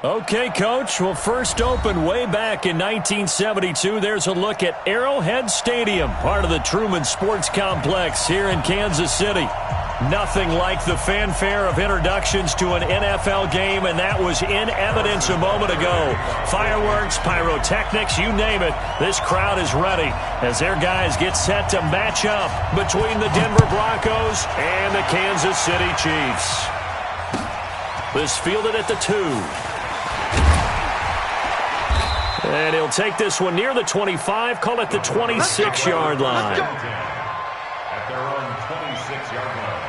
Okay, Coach. Well, first opened way back in 1972. There's a look at Arrowhead Stadium, part of the Truman Sports Complex here in Kansas City. Nothing like the fanfare of introductions to an NFL game, and that was in evidence a moment ago. Fireworks, pyrotechnics, you name it. This crowd is ready as their guys get set to match up between the Denver Broncos and the Kansas City Chiefs. This fielded at the 2. And he'll take this one near the 25, call it the 26-yard line. At their own 26-yard line.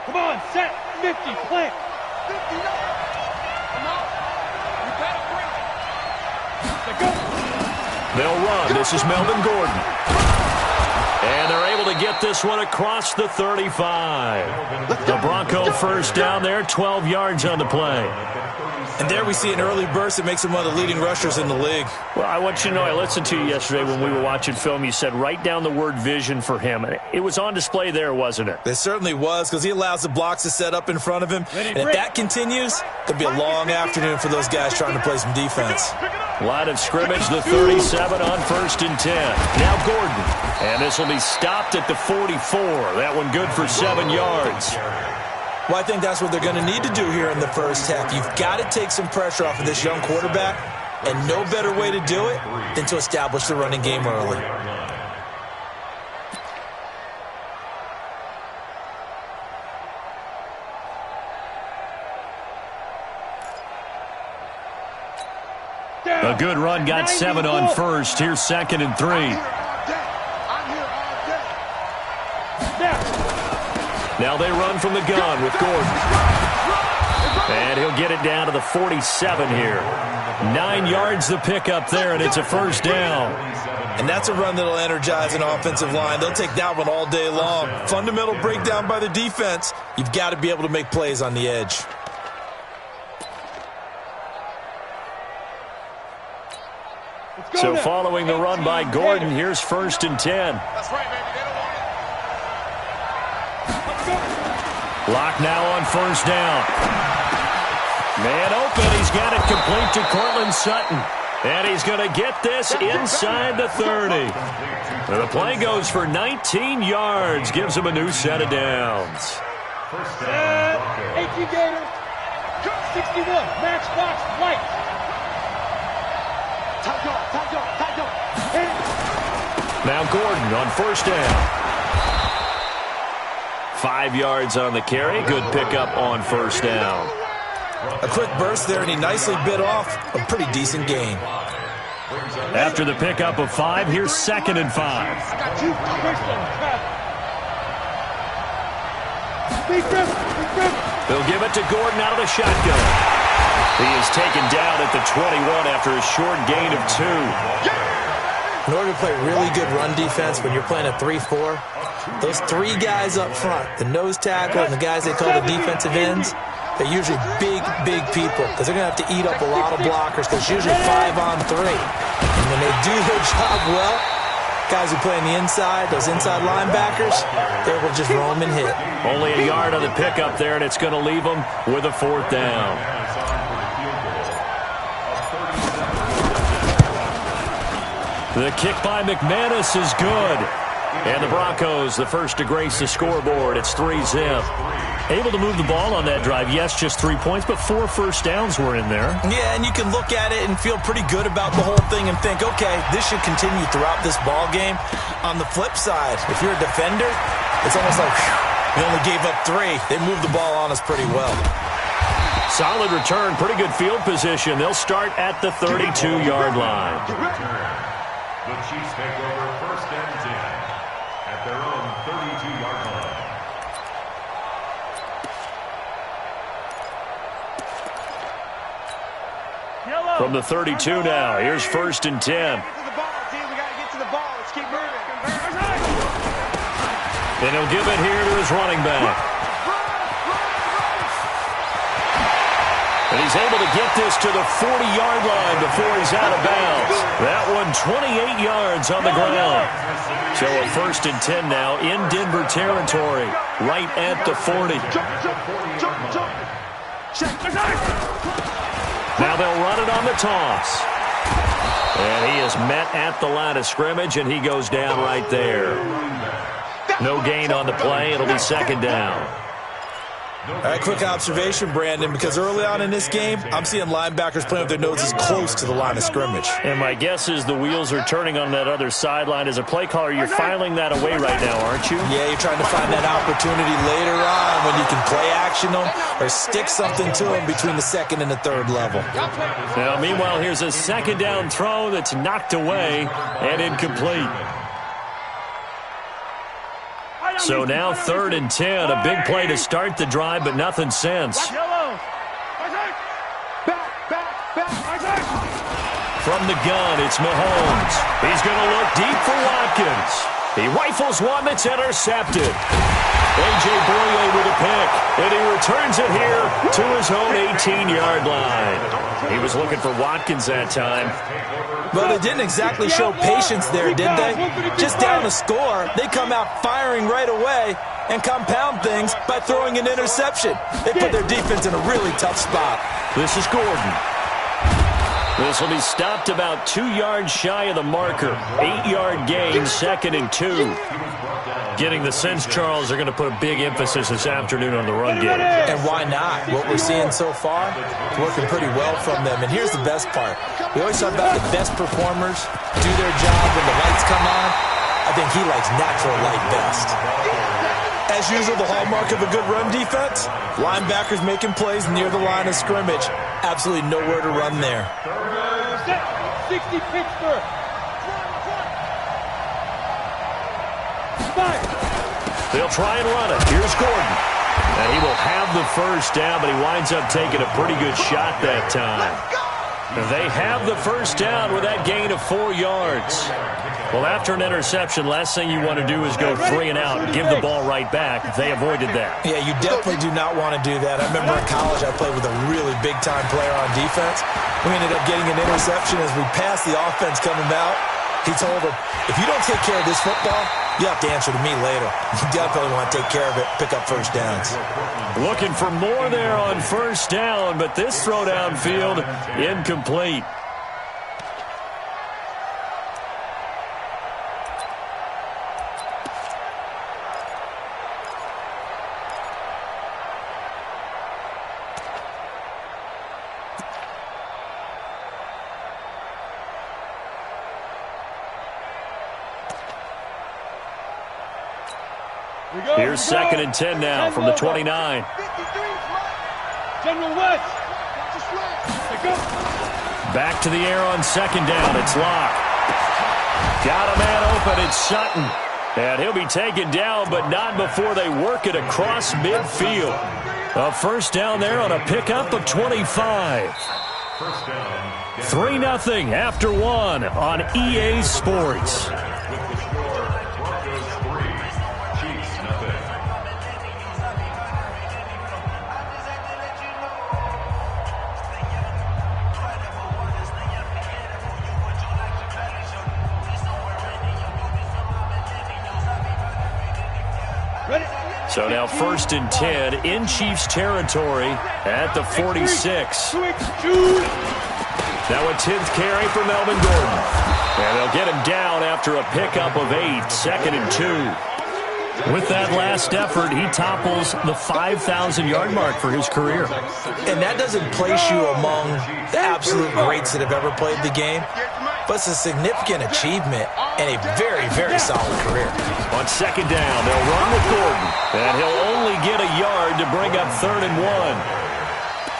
Come on, set, 50, plant. 50 yards. Come on. You better bring it. They'll run. This is Melvin Gordon. And they're able to get this one across the 35. The Bronco first down there, 12 yards on the play. And there we see an early burst that makes him one of the leading rushers in the league. Well, I want you to know, I listened to you yesterday when we were watching film. You said write down the word vision for him. It was on display there, wasn't it? It certainly was, because he allows the blocks to set up in front of him. And if that continues, it'll be a long afternoon for those guys trying to play some defense. Line of scrimmage, the 37 on 1st and 10. Now Gordon. And this will be stopped at the 44. That one good for 7 yards. Well, I think that's what they're going to need to do here in the first half. You've got to take some pressure off of this young quarterback, and no better way to do it than to establish the running game early. A good run, got 7 on 1st. Here's 2nd and 3. Now they run from the gun with Gordon. And he'll get it down to the 47 here. 9 yards the pickup there, and it's a first down. And that's a run that'll energize an offensive line. They'll take that one all day long. Fundamental breakdown by the defense. You've got to be able to make plays on the edge. So following the run by Gordon, here's 1st and 10. That's right, baby. They don't want it. Lock now on 1st down. Man open. He's got it complete to Cortland Sutton. And he's going to get this inside the 30. The play goes for 19 yards. Gives him a new set of downs. 18 Gator. 61. Match box white. Now Gordon on 1st down. 5 yards on the carry. Good pickup on 1st down. A quick burst there, and he nicely bit off a pretty decent gain. After the pickup of 5, here's 2nd and 5. They'll give it to Gordon out of the shotgun. He is taken down at the 21 after a short gain of 2. In order to play really good run defense when you're playing a 3-4, those 3 guys up front, the nose tackle and the guys they call the defensive ends, they're usually big people because they're going to have to eat up a lot of blockers because it's usually 5 on 3. And when they do their job well, guys who play on the inside, those inside linebackers, they will just roam and hit. Only a yard on the pickup there, and it's going to leave them with a 4th down. The kick by McManus is good. And the Broncos, the first to grace the scoreboard. It's 3-zip. Able to move the ball on that drive. Yes, just 3 points, but 4 first downs were in there. Yeah, and you can look at it and feel pretty good about the whole thing and think, okay, this should continue throughout this ball game. On the flip side, if you're a defender, it's almost like, whew, we only gave up 3. They moved the ball on us pretty well. Solid return, pretty good field position. They'll start at the 32-yard line. The Chiefs take over 1st and 10 at their own 32-yard line. From the 32 now, here's 1st and 10. ball. Let's keep moving. And he'll give it here to his running back. And he's able to get this to the 40-yard line before he's out of bounds. That one 28 yards on the ground. So a 1st and 10 now in Denver territory, right at the 40. Now they'll run it on the toss. And he is met at the line of scrimmage, and he goes down right there. No gain on the play. It'll be 2nd down. All right, quick observation, Brandon, because early on in this game, I'm seeing linebackers playing with their noses close to the line of scrimmage. And my guess is the wheels are turning on that other sideline. As a play caller, you're filing that away right now, aren't you? Yeah, you're trying to find that opportunity later on when you can play action them or stick something to them between the 2nd and the 3rd level. Now, meanwhile, here's a 2nd down throw that's knocked away and incomplete. So now 3rd and 10, a big play to start the drive, but nothing since. From the gun, it's Mahomes. He's going to look deep for Watkins. He rifles one that's intercepted. A.J. Boye with a pick, and he returns it here to his own 18-yard line. He was looking for Watkins that time. Well, they didn't exactly show patience there, did they? Just down a score, they come out firing right away and compound things by throwing an interception. They put their defense in a really tough spot. This is Gordon. This will be stopped about 2 yards shy of the marker. 8-yard gain, 2nd and 2. Getting the sense, Charles, they're going to put a big emphasis this afternoon on the run game. And why not? What we're seeing so far is working pretty well from them. And here's the best part. We always talk about the best performers do their job when the lights come on. I think he likes natural light best. As usual, the hallmark of a good run defense, linebackers making plays near the line of scrimmage. Absolutely nowhere to run there. 60 Pittsburgh. They'll try and run it. Here's Gordon. And he will have the 1st down, but he winds up taking a pretty good shot that time. They have the 1st down with that gain of 4 yards. Well, after an interception, last thing you want to do is go 3 and out and give the ball right back. They avoided that. Yeah, you definitely do not want to do that. I remember in college I played with a really big-time player on defense. We ended up getting an interception as we passed the offense coming out. He told him, if you don't take care of this football, you have to answer to me later. You definitely want to take care of it, pick up 1st downs. Looking for more there on 1st down, but this throw downfield incomplete. Here's 2nd and 10 now from the 29. General West. Back to the air on 2nd down. It's Locke. Got a man open. It's Sutton. And he'll be taken down, but not before they work it across midfield. A 1st down there on a pickup of 25. 3-0 after 1 on EA Sports. So now 1st and 10 in Chiefs territory at the 46. Now a 10th carry for Melvin Gordon. And they'll get him down after a pickup of 8, 2nd and 2. With that last effort, he topples the 5,000-yard mark for his career. And that doesn't place you among the absolute greats that have ever played the game, but it's a significant achievement and a very, very solid career. On 2nd down, they'll run with Gordon, and he'll only get a yard to bring up 3rd and 1.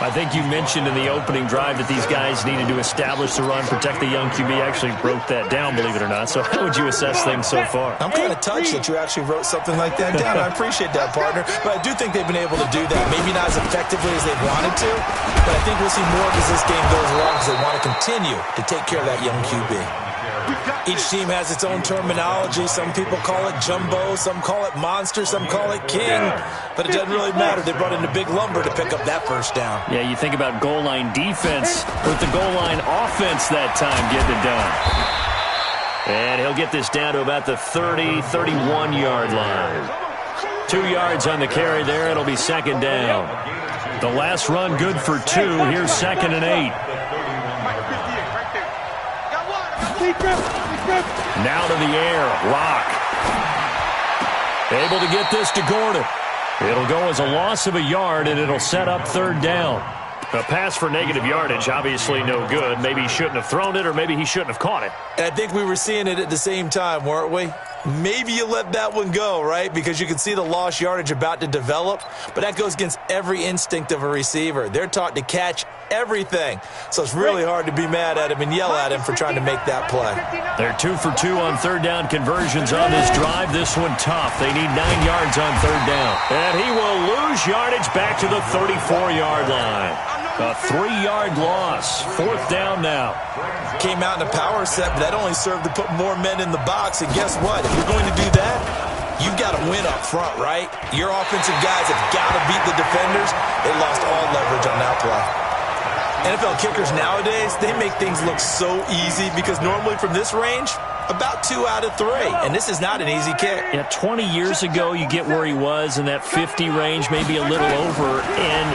I think you mentioned in the opening drive that these guys needed to establish the run, protect the young QB. Actually wrote that down, believe it or not. So how would you assess things so far? I'm kind of touched that you actually wrote something like that down. I appreciate that, partner. But I do think they've been able to do that. Maybe not as effectively as they wanted to, but I think we'll see more as this game goes along because they want to continue to take care of that young QB. Each team has its own terminology. Some people call it jumbo, some call it monster, some call it king. But it doesn't really matter. They brought in a big lumber to pick up that first down. Yeah, you think about goal line defense with the goal line offense that time getting it done. And he'll get this down to about the 30, 31-yard line. 2 yards on the carry there. It'll be second down. The last run good for 2. Here's 2nd and 8. Now to the air. Rock. Able to get this to Gordon. It'll go as a loss of a yard, and it'll set up 3rd down. A pass for negative yardage, obviously no good. Maybe he shouldn't have thrown it, or maybe he shouldn't have caught it. And I think we were seeing it at the same time, weren't we? Maybe you let that one go, right? Because you can see the lost yardage about to develop. But that goes against every instinct of a receiver. They're taught to catch everything. So it's really hard to be mad at him and yell at him for trying to make that play. They're 2 for 2 on 3rd down conversions on this drive. This one tough. They need 9 yards on 3rd down. And he will lose yardage back to the 34-yard line. A 3-yard loss. 4th down now. Came out in a power set, but that only served to put more men in the box. And guess what? If you're going to do that, you've got to win up front, right? Your offensive guys have got to beat the defenders. They lost all leverage on that play. NFL kickers nowadays, they make things look so easy because normally from this range, about 2 out of 3. And this is not an easy kick. Yeah, 20 years ago, you get where he was in that 50 range, maybe a little over. And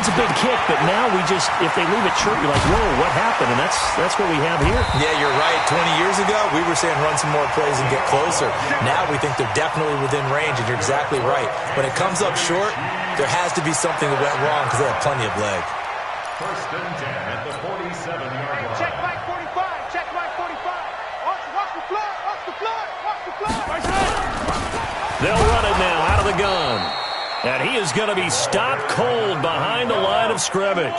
it's a big kick, but now we just, if they leave it short, you're like, whoa, what happened? And that's what we have here. Yeah, you're right. 20 years ago, we were saying run some more plays and get closer. Now we think they're definitely within range, and you're exactly right. When it comes up short, there has to be something that went wrong because they have plenty of leg. 1st and 10 at the 47-yard line. Check Mike 45. Check Mike 45. Watch the flood. Watch the flood. Watch the flood. They'll run it now out of the gun. And he is going to be stopped cold behind the line of scrimmage.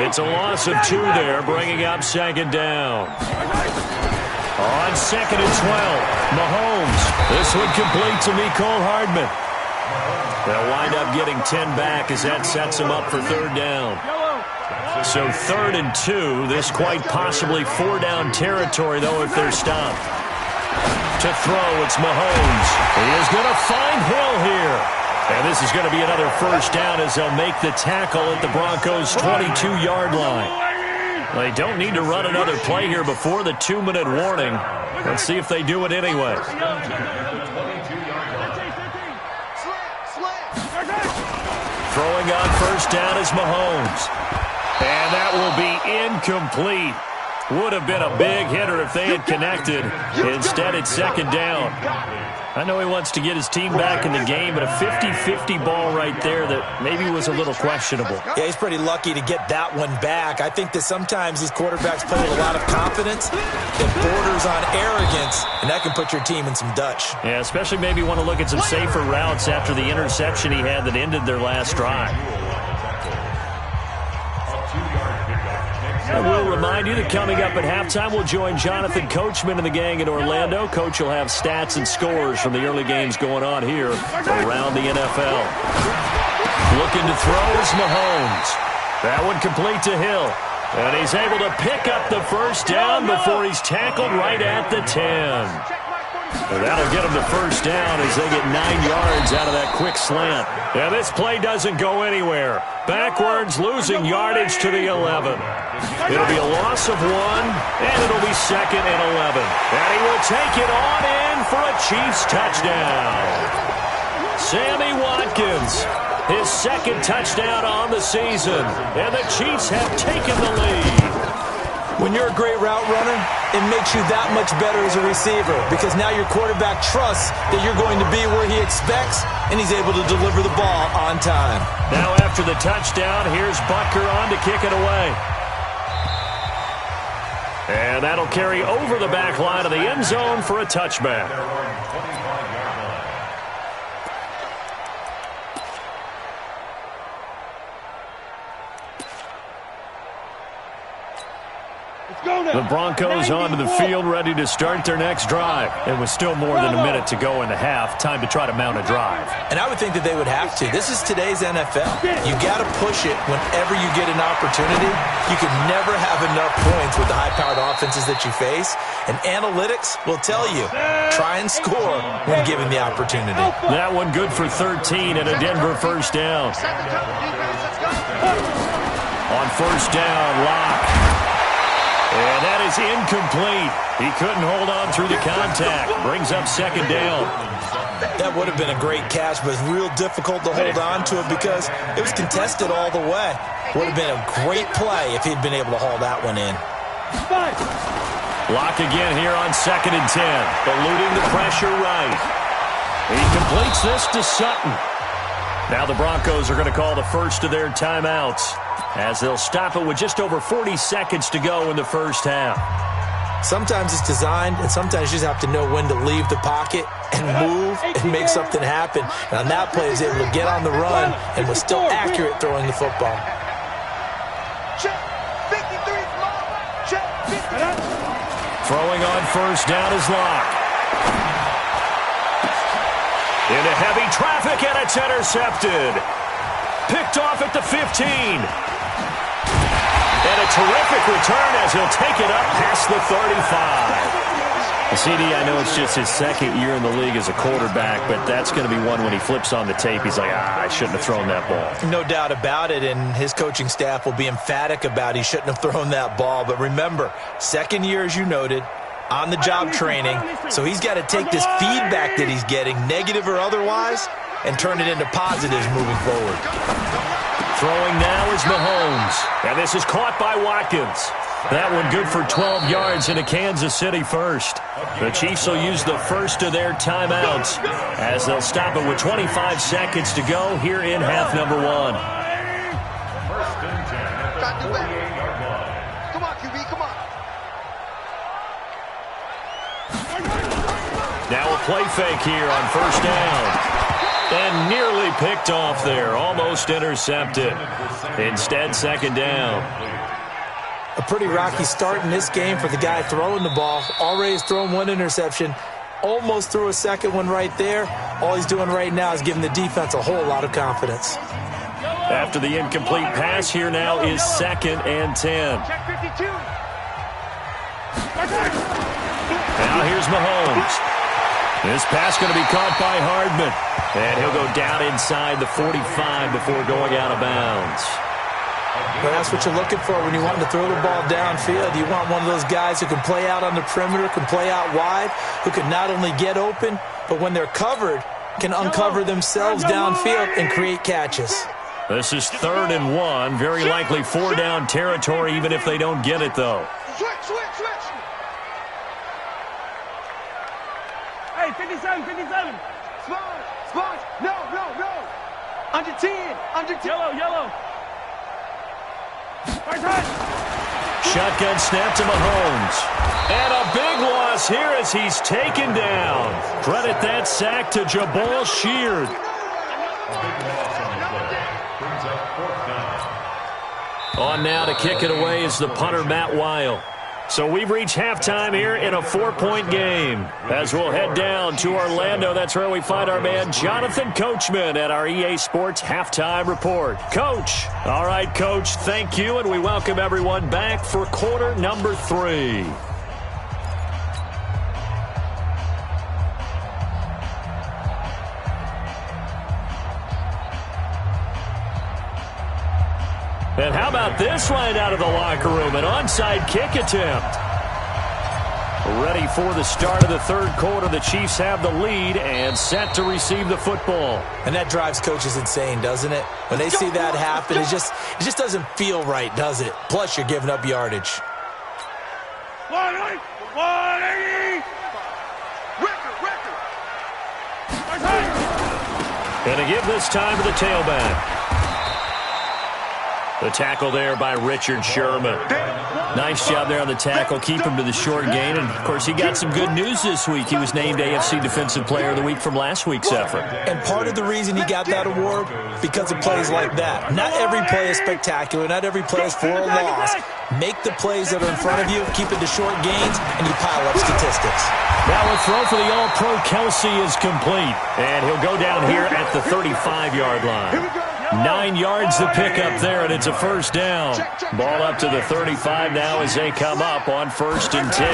It's a loss of 2 there, bringing up 2nd down. On 2nd and 12, Mahomes. This one complete to Mecole Hardman. They'll wind up getting 10 back as that sets them up for 3rd down. So 3rd and 2. This quite possibly 4-down territory, though, if they're stopped. To throw, it's Mahomes. He is going to find Hill here. And this is going to be another 1st down as they'll make the tackle at the Broncos' 22-yard line. They don't need to run another play here before the 2-minute warning. Let's see if they do it anyway. Throwing on 1st down is Mahomes. And that will be incomplete. Would have been a big hitter if they had connected. Instead, it's 2nd down. I know he wants to get his team back in the game, but a 50-50 ball right there that maybe was a little questionable. Yeah, he's pretty lucky to get that one back. I think that sometimes these quarterbacks play with a lot of confidence. It borders on arrogance, and that can put your team in some Dutch. Yeah, especially maybe want to look at some safer routes after the interception he had that ended their last drive. And we'll remind you that coming up at halftime, we'll join Jonathan Coachman and the gang in Orlando. Coach will have stats and scores from the early games going on here around the NFL. Looking to throw is Mahomes. That one complete to Hill. And he's able to pick up the 1st down before he's tackled right at the 10. And that'll get him the 1st down as they get 9 yards out of that quick slant. And this play doesn't go anywhere. Backwards, losing yardage to the 11. It'll be a loss of 1, and it'll be 2nd and 11. And he will take it on in for a Chiefs touchdown. Sammy Watkins, his 2nd touchdown on the season. And the Chiefs have taken the lead. When you're a great route runner, it makes you that much better as a receiver because now your quarterback trusts that you're going to be where he expects, and he's able to deliver the ball on time. Now after the touchdown, here's Butker on to kick it away. And that'll carry over the back line of the end zone for a touchback. Let's go, The Broncos onto the field, ready to start their next drive. It was still more than a minute to go in the half. Time to try to mount a drive. And I would think that they would have to. This is today's NFL. You got to push it whenever you get an opportunity. You can never have enough points with the high-powered offenses that you face. And analytics will tell you, try and score when given the opportunity. That one good for 13 and a Denver first down. On first down, Locke. And that is incomplete. He couldn't hold on through the contact. Brings up second down. That would have been a great catch, but it's real difficult to hold on to it because it was contested all the way. Would have been a great play if he'd been able to haul that one in. Locke again here on 2nd and 10. Eluding the pressure right. He completes this to Sutton. Now the Broncos are going to call the first of their timeouts, as they'll stop it with just over 40 seconds to go in the first half. Sometimes it's designed, and sometimes you just have to know when to leave the pocket and move and make something happen. And on that play, he was able to get on the run and was still accurate throwing the football. Throwing on first down is Locke. Into heavy traffic, and it's intercepted. Picked off at the 15. And a terrific return as he'll take it up past the 35. CD, I know it's just his second year in the league as a quarterback, but that's going to be one when he flips on the tape. He's like, I shouldn't have thrown that ball. No doubt about it, and his coaching staff will be emphatic about he shouldn't have thrown that ball. But remember, second year, as you noted, on-the-job training, so he's got to take this feedback that he's getting, negative or otherwise, and turn it into positives moving forward. Throwing now is Mahomes. And this is caught by Watkins. That one good for 12 yards into Kansas City first. The Chiefs will use the first of their timeouts as they'll stop it with 25 seconds to go here in half number 1. First and 10 at the 48-yard line. Come on, QB, come on. Now a play fake here on first down. And nearly picked off there. Almost intercepted. Instead, second down. A pretty rocky start in this game for the guy throwing the ball. Already has thrown one interception. Almost threw a second one right there. All he's doing right now is giving the defense a whole lot of confidence. After the incomplete pass, here now is 2nd and 10. Check 52. Now here's Mahomes. This pass going to be caught by Hardman. And he'll go down inside the 45 before going out of bounds. Well, that's what you're looking for when you want to throw the ball downfield. You want one of those guys who can play out on the perimeter, can play out wide, who can not only get open, but when they're covered, can uncover themselves downfield and create catches. This is 3rd and 1. Very likely 4-down territory, even if they don't get it, though. Switch. Hey, 57. Sponge. No. Under 10. Yellow. Shotgun snap to Mahomes. And a big loss here as he's taken down. Credit that sack to Jabal Sheard. On now to kick it away is the punter, Matt Weil. So we've reached halftime here in a 4-point game. As we'll head down to Orlando, that's where we find our man Jonathan Coachman at our EA Sports Halftime Report. Coach. All right, Coach, thank you, and we welcome everyone back for quarter number 3. And how about this right out of the locker room? An onside kick attempt. Ready for the start of the third quarter. The Chiefs have the lead and set to receive the football. And that drives coaches insane, doesn't it? When they see that happen, it just doesn't feel right, does it? Plus, you're giving up yardage. 180. Record. And to give this time to the tailback. The tackle there by Richard Sherman. Nice job there on the tackle. Keep him to the short gain. And, of course, he got some good news this week. He was named AFC Defensive Player of the Week from last week's effort. And part of the reason he got that award, because of plays like that. Not every play is spectacular. Not every play is for a loss. Make the plays that are in front of you, keep it to short gains, and you pile up statistics. Now a throw for the All-Pro Kelsey is complete. And he'll go down here at the 35-yard line. 9 yards to pick up there, and it's a first down. Ball up to the 35 now as they come up on 1st and 10.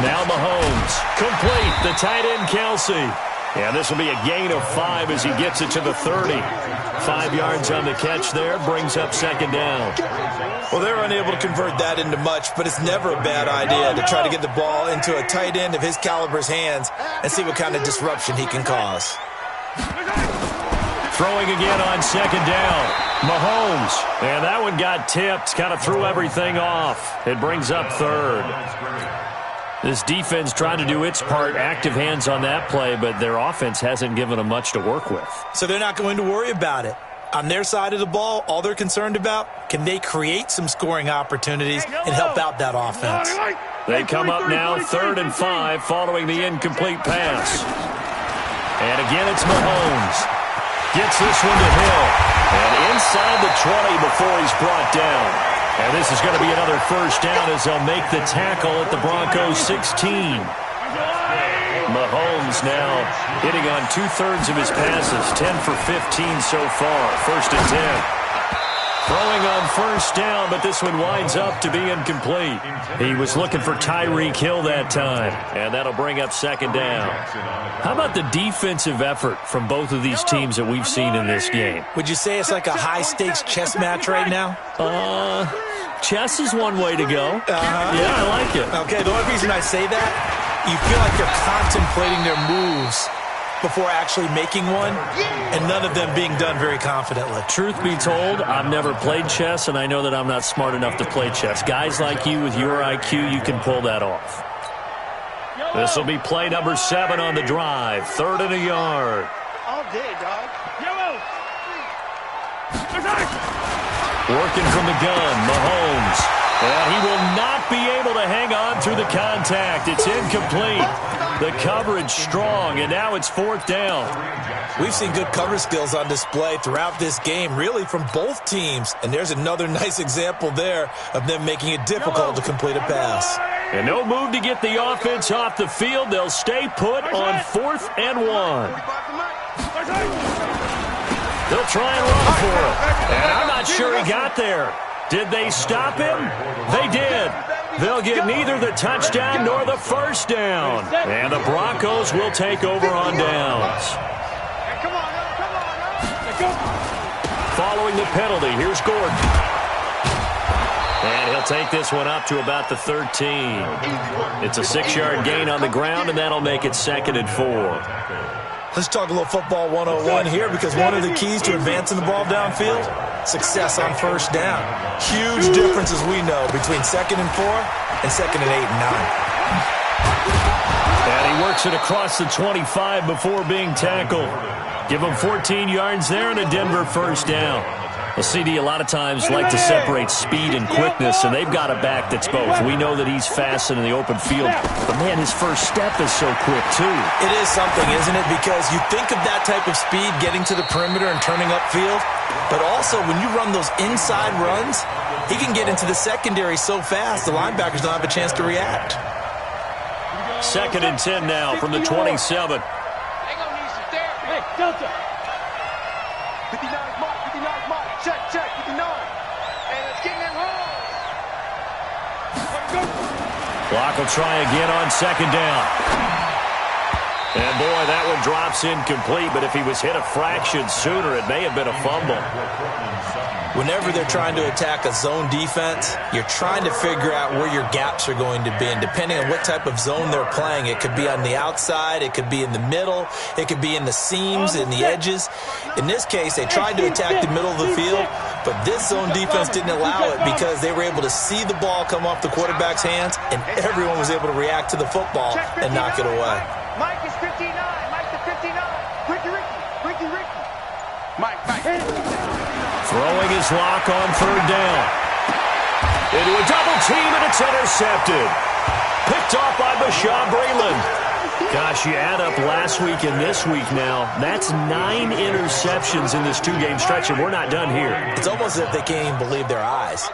Now Mahomes, complete, the tight end Kelsey. And this will be a gain of 5 as he gets it to the 30. 5 yards on the catch there, brings up 2nd down. Well, they're unable to convert that into much, but it's never a bad idea to try to get the ball into a tight end of his caliber's hands and see what kind of disruption he can cause. Throwing again on 2nd down. Mahomes. And that one got tipped. Kind of threw everything off. It brings up 3rd. This defense trying to do its part. Active hands on that play, but their offense hasn't given them much to work with. So they're not going to worry about it. On their side of the ball, all they're concerned about, can they create some scoring opportunities and help out that offense? They come up now 3rd and 5 following the incomplete pass. And again, it's Mahomes. Gets this one to Hill. And inside the 20 before he's brought down. And this is going to be another first down as they'll make the tackle at the Broncos 16. Mahomes now hitting on 2/3 of his passes. 10 for 15 so far. 1st and 10. Throwing on 1st down, but this one winds up to be incomplete. He was looking for Tyreek Hill that time, and that'll bring up 2nd down. How about the defensive effort from both of these teams that we've seen in this game? Would you say it's like a high-stakes chess match right now? Chess is one way to go. Yeah, I like it. Okay, the only reason I say that, you feel like they're contemplating their moves before actually making one, and none of them being done very confidently. Truth be told, I've never played chess, and I know that I'm not smart enough to play chess. Guys like you with your IQ, you can pull that off. This will be play number 7 on the drive. 3rd and a yard. All day, dog. Working from the gun, Mahomes. And he will not be able to hang on through the contact. It's incomplete. The coverage strong, and now it's 4th down. We've seen good cover skills on display throughout this game, really from both teams. And there's another nice example there of them making it difficult to complete a pass. And no move to get the offense off the field. They'll stay put on 4th and 1. They'll try and run for it. And I'm not sure he got there. Did they stop him? They did. They'll get neither the touchdown nor the first down. And the Broncos will take over on downs. Following the penalty, here's Gordon. And he'll take this one up to about the 13. It's a 6-yard gain on the ground, and that'll make it 2nd and 4. Let's talk a little football 101 here, because one of the keys to advancing the ball downfield, success on 1st down. Huge difference, as we know, between 2nd and 4 and 2nd and 8 and 9. And he works it across the 25 before being tackled. Give him 14 yards there and a Denver first down. Well, CD a lot of times like to separate speed and quickness, and they've got a back that's both. We know that he's fast in the open field, but, man, his first step is so quick, too. It is something, isn't it? Because you think of that type of speed getting to the perimeter and turning upfield, but also when you run those inside runs, he can get into the secondary so fast the linebackers don't have a chance to react. 2nd and 10 now from the 27. They gonna need some therapy. Hey, Delta. 59 mark, 59 mark. Check, 59. And let's get in that hole. Clock will try again on 2nd down. And, boy, that one drops incomplete, but if he was hit a fraction sooner, it may have been a fumble. Whenever they're trying to attack a zone defense, you're trying to figure out where your gaps are going to be. And depending on what type of zone they're playing, it could be on the outside, it could be in the middle, it could be in the seams, in the edges. In this case, they tried to attack the middle of the field, but this zone defense didn't allow it because they were able to see the ball come off the quarterback's hands, and everyone was able to react to the football and knock it away. Mike is 59. Mike to 59. Ricky. Mike. Throwing his lock on third down. Into a double team, and it's intercepted. Picked off by Bashaw Breeland. Gosh, you add up last week and this week now, that's 9 interceptions in this 2-game stretch, and we're not done here. It's almost as if they can't even believe their eyes.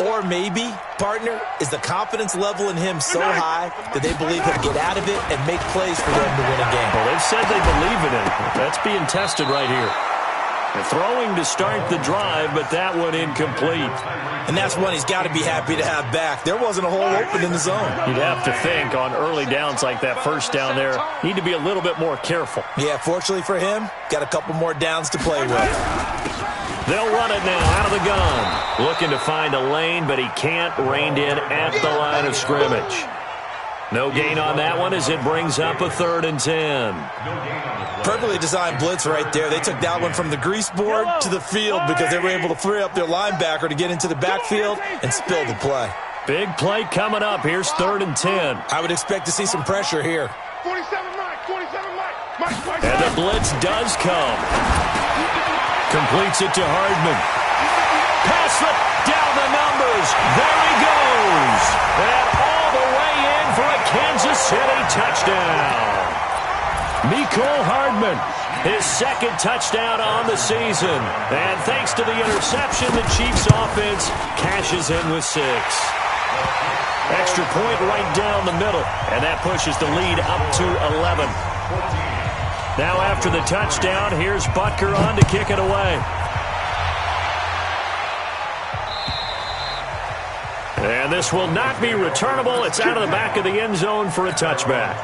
Or maybe, partner, is the confidence level in him so high that they believe he'll get out of it and make plays for them to win a game. Well, they've said they believe in him. That's being tested right here. They're throwing to start the drive, but that one incomplete. And that's one he's got to be happy to have back. There wasn't a hole open in the zone. You'd have to think on early downs like that first down there, need to be a little bit more careful. Yeah, fortunately for him, got a couple more downs to play with. They'll run it now out of the gun. Looking to find a lane, but he can't. Reined in at the line of scrimmage. No gain on that one as it brings up a 3rd and 10. Perfectly designed blitz right there. They took that one from the grease board to the field because they were able to free up their linebacker to get into the backfield and spill the play. Big play coming up. Here's 3rd and 10. I would expect to see some pressure here. 47 Mike. And the blitz does come. Completes it to Hardman. Pass slip down the numbers. There he goes. And all the way in for a Kansas City touchdown. Mecole Hardman, his 2nd touchdown on the season. And thanks to the interception, the Chiefs offense cashes in with 6. Extra point right down the middle, and that pushes the lead up to 11. Now after the touchdown, here's Butker on to kick it away. And this will not be returnable. It's out of the back of the end zone for a touchback.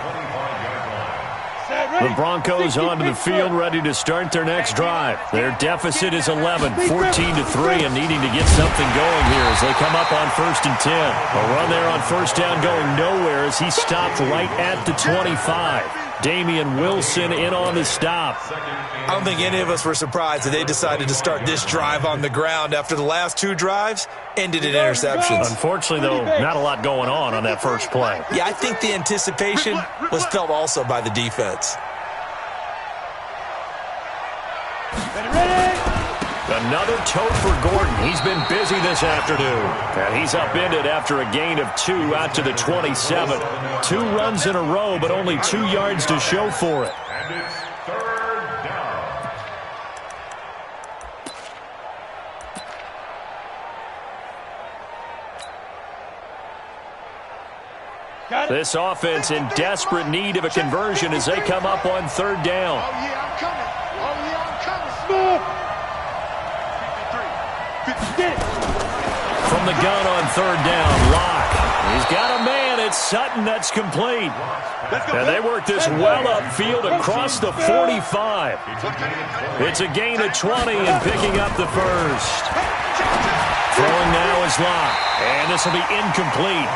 The Broncos onto the field, ready to start their next drive. Their deficit is 11, 14-3, and needing to get something going here as they come up on 1st and 10. A run there on 1st down going nowhere as he stopped right at the 25. Damian Wilson in on the stop. I don't think any of us were surprised that they decided to start this drive on the ground after the last 2 drives ended in interceptions. Unfortunately, though, not a lot going on that first play. Yeah, I think the anticipation was felt also by the defense. Another tote for Gordon. He's been busy this afternoon. And he's upended after a gain of 2 out to the 27. 2 runs in a row, but only 2 yards to show for it. And it's 3rd down. This offense in desperate need of a conversion as they come up on 3rd down. Oh, yeah, I'm coming. Oh, yeah, I'm coming. 53. From the gun on 3rd down, Locke. He's got a man. It's Sutton that's complete. And they work this well upfield across the 45. It's a gain of 20 and picking up the first. Throwing now is Locke. And this will be incomplete.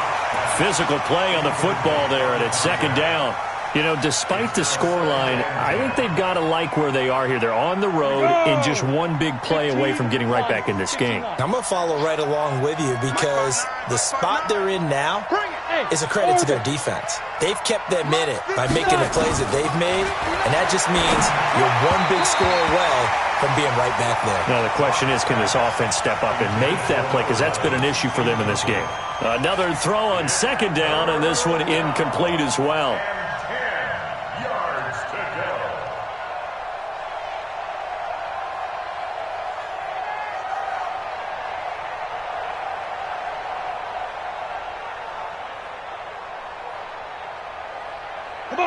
Physical play on the football there, and it's 2nd down. You know, despite the scoreline, I think they've got to like where they are here. They're on the road and just one big play away from getting right back in this game. I'm going to follow right along with you because the spot they're in now is a credit to their defense. They've kept them in it by making the plays that they've made, and that just means you're one big score away from being right back there. Now, the question is, can this offense step up and make that play? Because that's been an issue for them in this game. Another throw on 2nd down, and this one incomplete as well. 10 yards to go.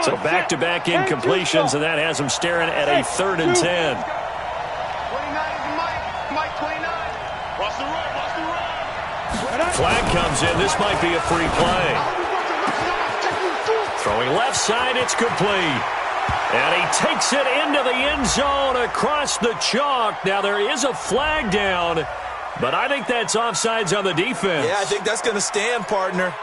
So back-to-back incompletions, and that has them staring at a 3rd and 10. 29 is Mike 29. Watch the run, watch the run. Flag comes in. This might be a free play. Throwing left side, it's complete. And he takes it into the end zone across the chalk. Now, there is a flag down, but I think that's offsides on the defense. Yeah, I think that's going to stand, partner.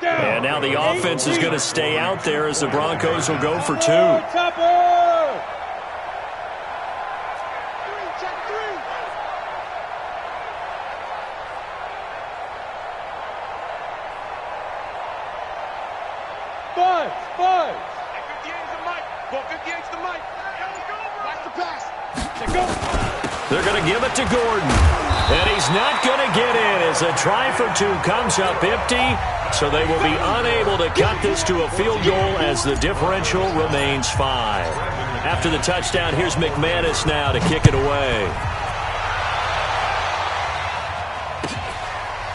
And now the offense is going to stay out there as the Broncos will go for 2. They're going to give it to Gordon. And he's not going to get in as a try for 2 comes up empty. So they will be unable to cut this to a field goal as the differential remains 5. After the touchdown, here's McManus now to kick it away.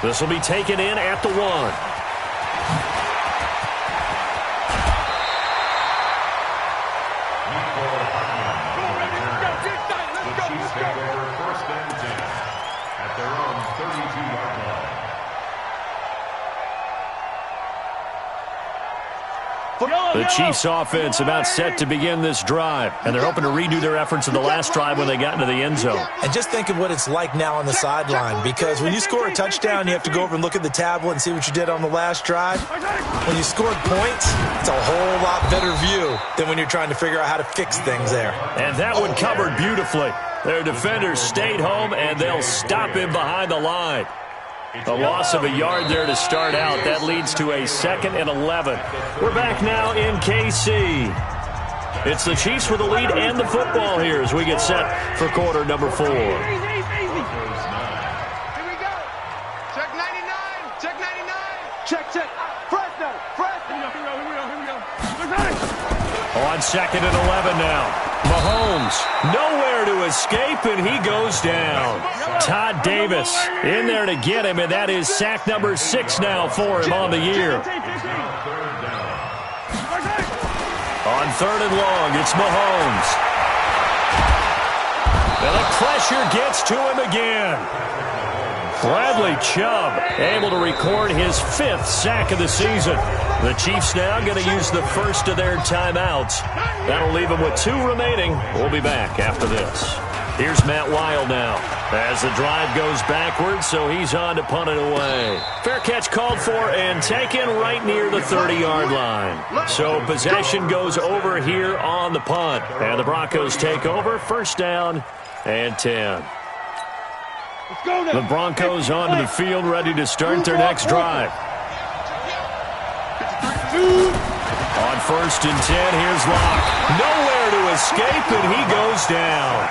This will be taken in at the 1. The Chiefs offense about set to begin this drive, and they're hoping to redo their efforts in the last drive when they got into the end zone. And just think of what it's like now on the sideline, because when you score a touchdown, you have to go over and look at the tablet and see what you did on the last drive. When you scored points, it's a whole lot better view than when you're trying to figure out how to fix things there. And that one covered beautifully. Their defenders stayed home, and they'll stop him behind the line. A loss of a yard there to start out. That leads to a 2nd and 11. We're back now in KC. It's the Chiefs with the lead and the football here as we get set for quarter number 4. Here we go. Check 99. Check 99. Check. Fresno. Here we go. On 2nd and 11 now. Mahomes, nowhere to escape, and he goes down. Todd Davis in there to get him, and that is sack number 6 now for him on the year. On 3rd and long, it's Mahomes. And the pressure gets to him again. Bradley Chubb able to record his 5th sack of the season. The Chiefs now going to use the first of their timeouts. That'll leave them with 2 remaining. We'll be back after this. Here's Matt Wild now as the drive goes backwards, so he's on to punt it away. Fair catch called for and taken right near the 30-yard line. So possession goes over here on the punt. And the Broncos take over, 1st down and 10. The Broncos onto the field, ready to start their next drive. On 1st and 10, here's Locke. Nowhere to escape, and he goes down.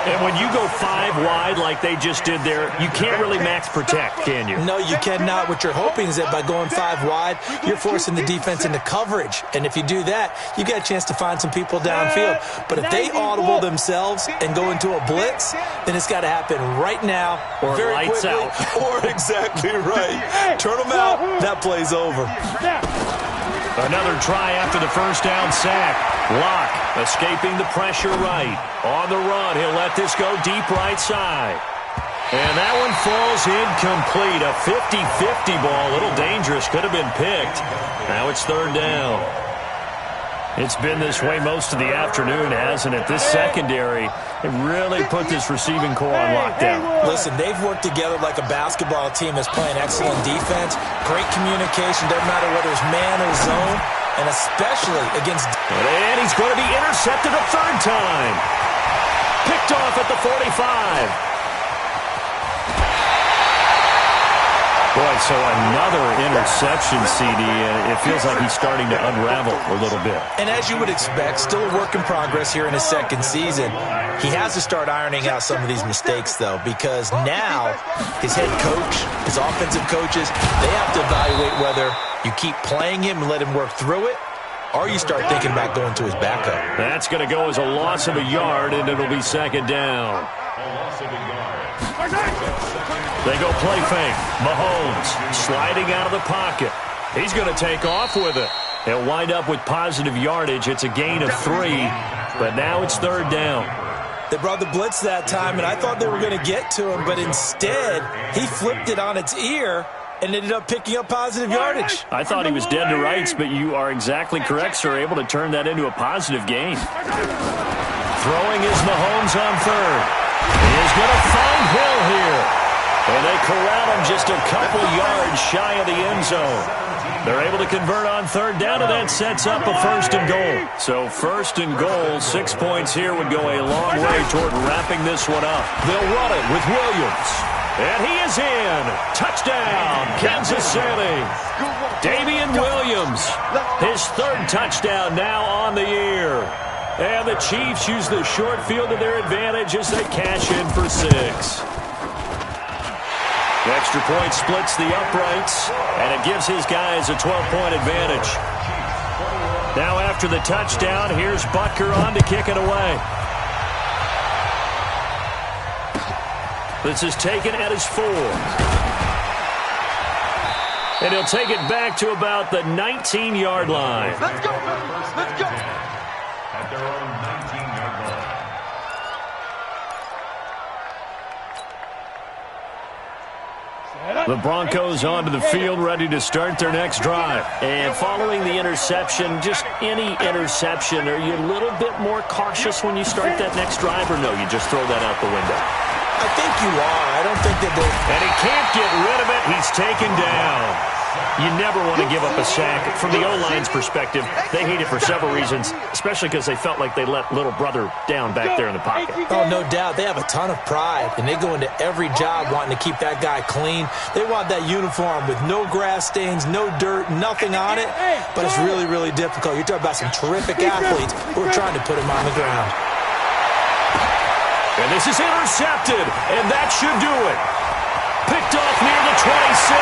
And when you go 5 wide like they just did there, you can't really max protect, can you? No, you cannot. What you're hoping is that by going 5 wide, you're forcing the defense into coverage. And if you do that, you got a chance to find some people downfield. But if they audible themselves and go into a blitz, then it's got to happen right now. Or very lights quickly, out. Or exactly right. Turn them out, that play's over. Another try after the 1st down sack. Locke escaping the pressure right. On the run, he'll let this go deep right side. And that one falls incomplete. A 50-50 ball. A little dangerous. Could have been picked. Now it's 3rd down. It's been this way most of the afternoon, hasn't it? This secondary really put this receiving core on lockdown. Listen, they've worked together like a basketball team that's playing excellent defense. Great communication. Doesn't matter whether it's man or zone. And especially against... And he's going to be intercepted a 3rd time. Picked off at the 45. Boy, so another interception, CD, and it feels like he's starting to unravel a little bit. And as you would expect, still a work in progress here in his 2nd season. He has to start ironing out some of these mistakes, though, because now his head coach, his offensive coaches, they have to evaluate whether you keep playing him and let him work through it, or you start thinking about going to his backup. That's going to go as a loss of a yard, and it'll be 2nd down. They go play fake. Mahomes sliding out of the pocket. He's going to take off with it. He'll wind up with positive yardage. It's a gain of 3, but now it's 3rd down. They brought the blitz that time, and I thought they were going to get to him, but instead, he flipped it on its ear and ended up picking up positive yardage. I thought he was dead to rights, but you are exactly correct, sir. Able to turn that into a positive gain. Throwing is Mahomes on 3rd. He is going to find Hill here. And they corral him just a couple yards shy of the end zone. They're able to convert on third down, and that sets up a first and goal. So first and goal, 6 points here would go a long way toward wrapping this one up. They'll run it with Williams. And he is in. Touchdown, Kansas City. Damian Williams, his third touchdown now on the year. And the Chiefs use the short field to their advantage as they cash in for 6. The extra point splits the uprights, and it gives his guys a 12-point advantage. Now after the touchdown, here's Butker on to kick it away. This is taken at his 4. And he'll take it back to about the 19-yard line. Let's go, let's go. At their own 19-yard line. The Broncos onto the field, ready to start their next drive. And following the interception, just any interception, are you a little bit more cautious when you start that next drive, or no, you just throw that out the window? I think you are. I don't think that they... And he can't get rid of it. He's taken down. You never want to give up a sack. From the O-line's perspective, they hate it for several reasons, especially because they felt like they let little brother down back there in the pocket. Oh, no doubt. They have a ton of pride, and they go into every job wanting to keep that guy clean. They want that uniform with no grass stains, no dirt, nothing on it, but it's really, really difficult. You're talking about some terrific athletes who are trying to put him on the ground. And this is intercepted, and that should do it. Picked off near the 26,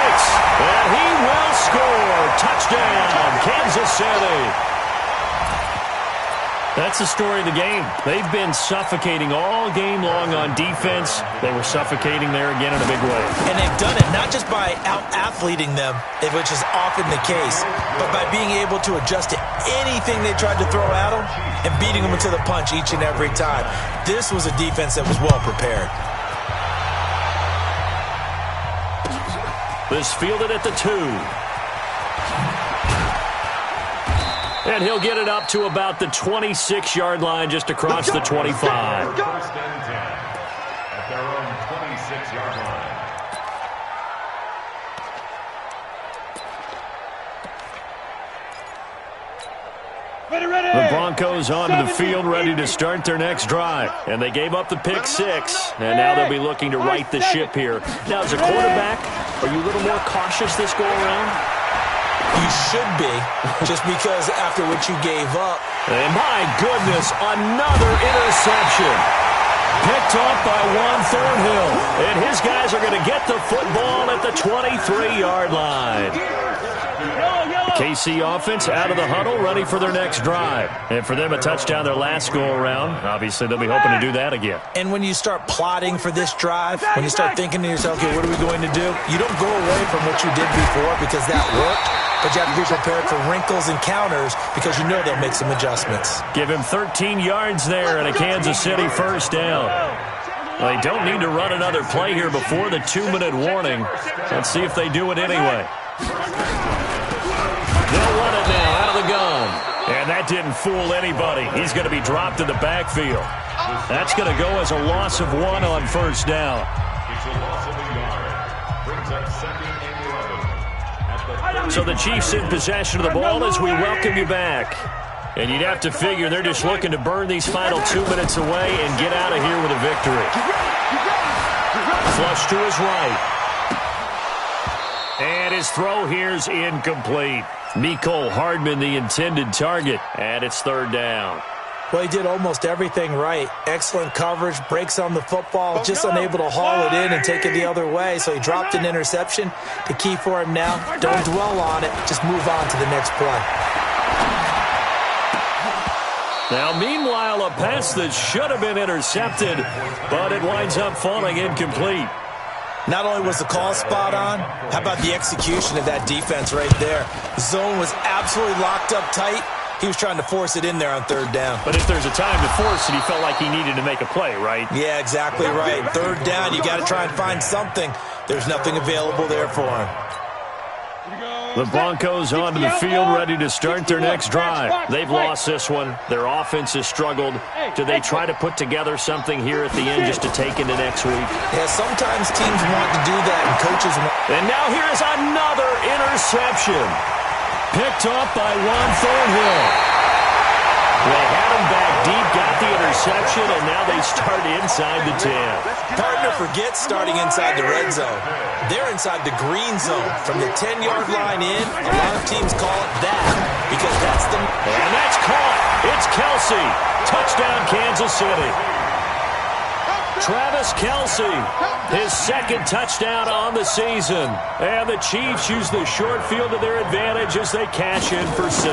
and he will score. Touchdown, Kansas City. That's the story of the game. They've been suffocating all game long on defense. They were suffocating there again in a big way. And they've done it not just by out-athleting them, which is often the case, but by being able to adjust to anything they tried to throw at them and beating them into the punch each and every time. This was a defense that was well prepared. This fielded at the 2. And he'll get it up to about the 26-yard line, just across the 25. First and 10 at their own 26-yard line. The Broncos onto the field, ready to start their next drive. And they gave up the pick 6, and now they'll be looking to right the ship here. Now, as a quarterback, are you a little more cautious this go-around? You should be, just because after what you gave up. And my goodness, another interception. Picked off by Juan Thornhill. And his guys are going to get the football at the 23-yard line. KC offense out of the huddle, ready for their next drive. And for them, a touchdown their last go-around. Obviously, they'll be hoping to do that again. And when you start plotting for this drive, when you start thinking to yourself, okay, what are we going to do? You don't go away from what you did before because that worked, but you have to be prepared for wrinkles and counters because you know they'll make some adjustments. Give him 13 yards there and a Kansas City first down. Well, they don't need to run another play here before the 2-minute warning. Let's see if they do it anyway. They'll run it now out of the gun. And that didn't fool anybody. He's going to be dropped in the backfield. That's going to go as a loss of 1 on first down. It's a loss of a yard. Brings up 2nd and 11. So the Chiefs in possession of the ball as we welcome you back. And you'd have to figure they're just looking to burn these final 2 minutes away and get out of here with a victory. Flush to his right. And his throw here's incomplete. Mecole Hardman, the intended target, and it's third down. Well, he did almost everything right. Excellent coverage, breaks on the football, just unable to haul it in and take it the other way. So he dropped an interception. The key for him now, don't dwell on it. Just move on to the next play. Now, meanwhile, a pass that should have been intercepted, but it winds up falling incomplete. Not only was the call spot on, how about the execution of that defense right there? The zone was absolutely locked up tight. He was trying to force it in there on third down. But if there's a time to force it, he felt like he needed to make a play, right? Yeah, exactly right. Third down, you got to try and find something. There's nothing available there for him. The Broncos onto the field, ready to start their next drive. They've lost this one. Their offense has struggled. Do they try to put together something here at the end just to take into next week? Yeah, sometimes teams want to do that, and coaches want. And now here is another interception. Picked off by Juan Thornhill. They had him back deep, got the interception, and now they start inside the 10. Partner forgets starting inside the red zone. They're inside the green zone. From the 10-yard line in, a lot of teams call it that because that's the... And that's caught. It's Kelsey. Touchdown, Kansas City. Travis Kelsey, his second touchdown on the season. And the Chiefs use the short field to their advantage as they cash in for 6.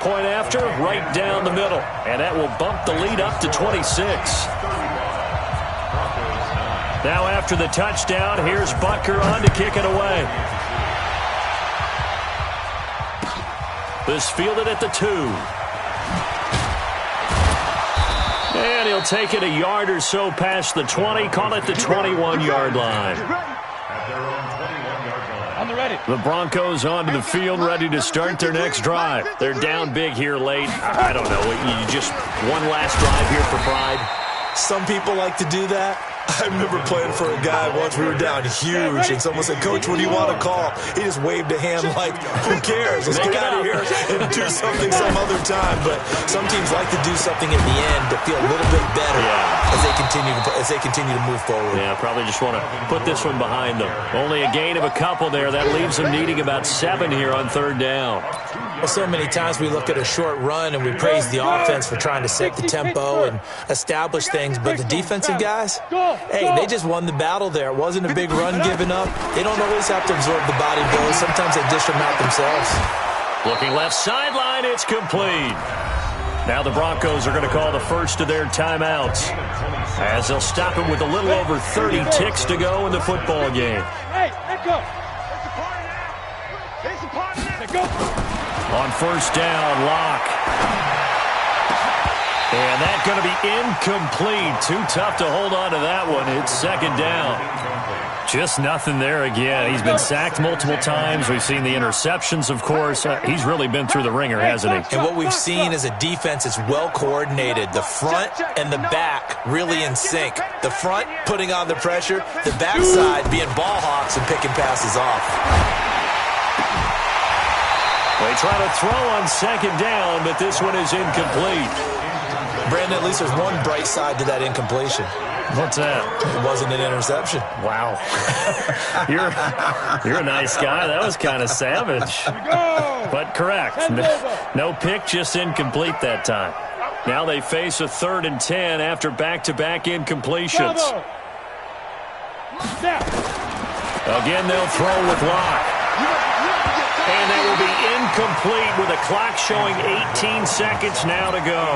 Point after, right down the middle. And that will bump the lead up to 26. Now after the touchdown, here's Butker on to kick it away. This fielded at the 2. And he'll take it a yard or so past the 20, call it the 21-yard line. The Broncos onto the field, ready to start their next drive. They're down big here late. I don't know. You just one last drive here for pride. Some people like to do that. I remember playing for a guy once. We were down huge, and someone said, "Coach, what do you want to call?" He just waved a hand like, "Who cares? Let's get out of here and do something some other time." But some teams like to do something at the end to feel a little bit better as they continue to move forward. Yeah, probably just want to put this one behind them. Only a gain of a couple there. That leaves them needing about 7 here on 3rd down. Well, so many times we look at a short run and we praise the offense for trying to set the tempo and establish things, but the defensive guys, hey, they just won the battle there. It wasn't a big run given up. They don't always have to absorb the body blows. Sometimes they dish them out themselves. Looking left sideline, it's complete. Now the Broncos are going to call the first of their timeouts as they'll stop it with a little over 30 ticks to go in the football game. Hey, let go. It's a partner. Let go. On 1st down, Locke. And that's going to be incomplete. Too tough to hold on to that one. It's 2nd down. Just nothing there again. He's been sacked multiple times. We've seen the interceptions, of course. He's really been through the ringer, hasn't he? And what we've seen is a defense that's well coordinated. The front and the back really in sync. The front putting on the pressure. The backside being ball hawks and picking passes off. They try to throw on 2nd down, but this one is incomplete. Brandon, at least there's one bright side to that incompletion. What's that? It wasn't an interception. Wow. You're a nice guy. That was kind of savage. But correct. No pick, just incomplete that time. Now they face a 3rd and 10 after back-to-back incompletions. Again, they'll throw with Locke. And that will be incomplete with a clock showing 18 seconds now to go.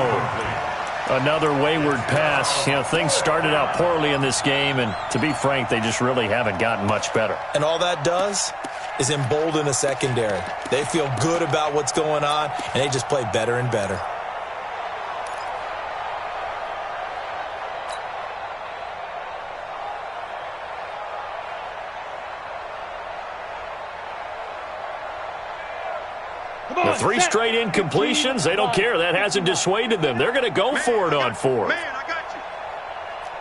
Another wayward pass. You know, things started out poorly in this game, and to be frank, they just really haven't gotten much better. And all that does is embolden a secondary. They feel good about what's going on, and they just play better and better. The 3 straight incompletions, they don't care. That hasn't dissuaded them. They're going to go for it on 4th. Man, I got you.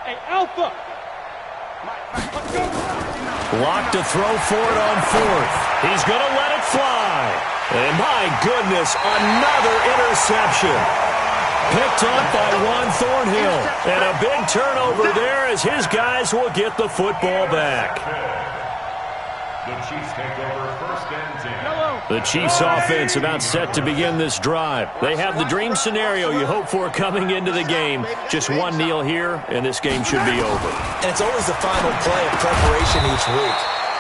Hey, Alpha. Locke to throw for it on 4th. He's going to let it fly. And my goodness, another interception. Picked up by Juan Thornhill. And a big turnover there as his guys will get the football back. The Chiefs take over 1st and 10. The Chiefs offense about set to begin this drive. They have the dream scenario you hope for coming into the game. Just one kneel here, and this game should be over. And it's always the final play of preparation each week.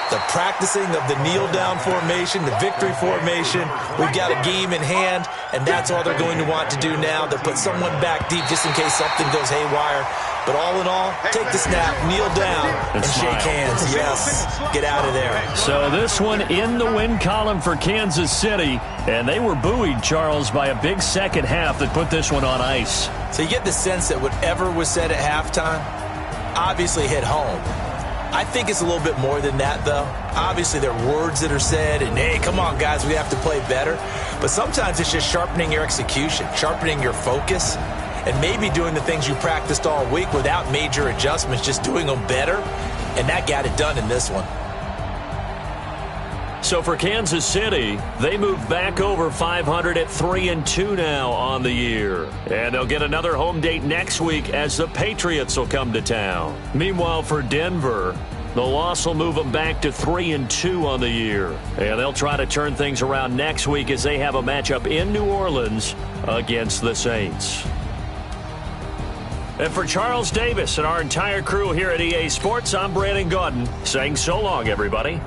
The practicing of the kneel-down formation, the victory formation. We've got a game in hand, and that's all they're going to want to do now. They'll put someone back deep just in case something goes haywire. But all in all, take the snap, kneel down, and shake hands. Yes, get out of there. So this one in the win column for Kansas City, and they were buoyed, Charles, by a big second half that put this one on ice. So you get the sense that whatever was said at halftime obviously hit home. I think it's a little bit more than that, though. Obviously, there are words that are said, and, hey, come on, guys, we have to play better. But sometimes it's just sharpening your execution, sharpening your focus, and maybe doing the things you practiced all week without major adjustments, just doing them better. And that got it done in this one. So for Kansas City, they move back over 500 at 3-2 now on the year. And they'll get another home date next week as the Patriots will come to town. Meanwhile, for Denver, the loss will move them back to 3-2 on the year. And they'll try to turn things around next week as they have a matchup in New Orleans against the Saints. And for Charles Davis and our entire crew here at EA Sports, I'm Brandon Gaudin saying so long, everybody.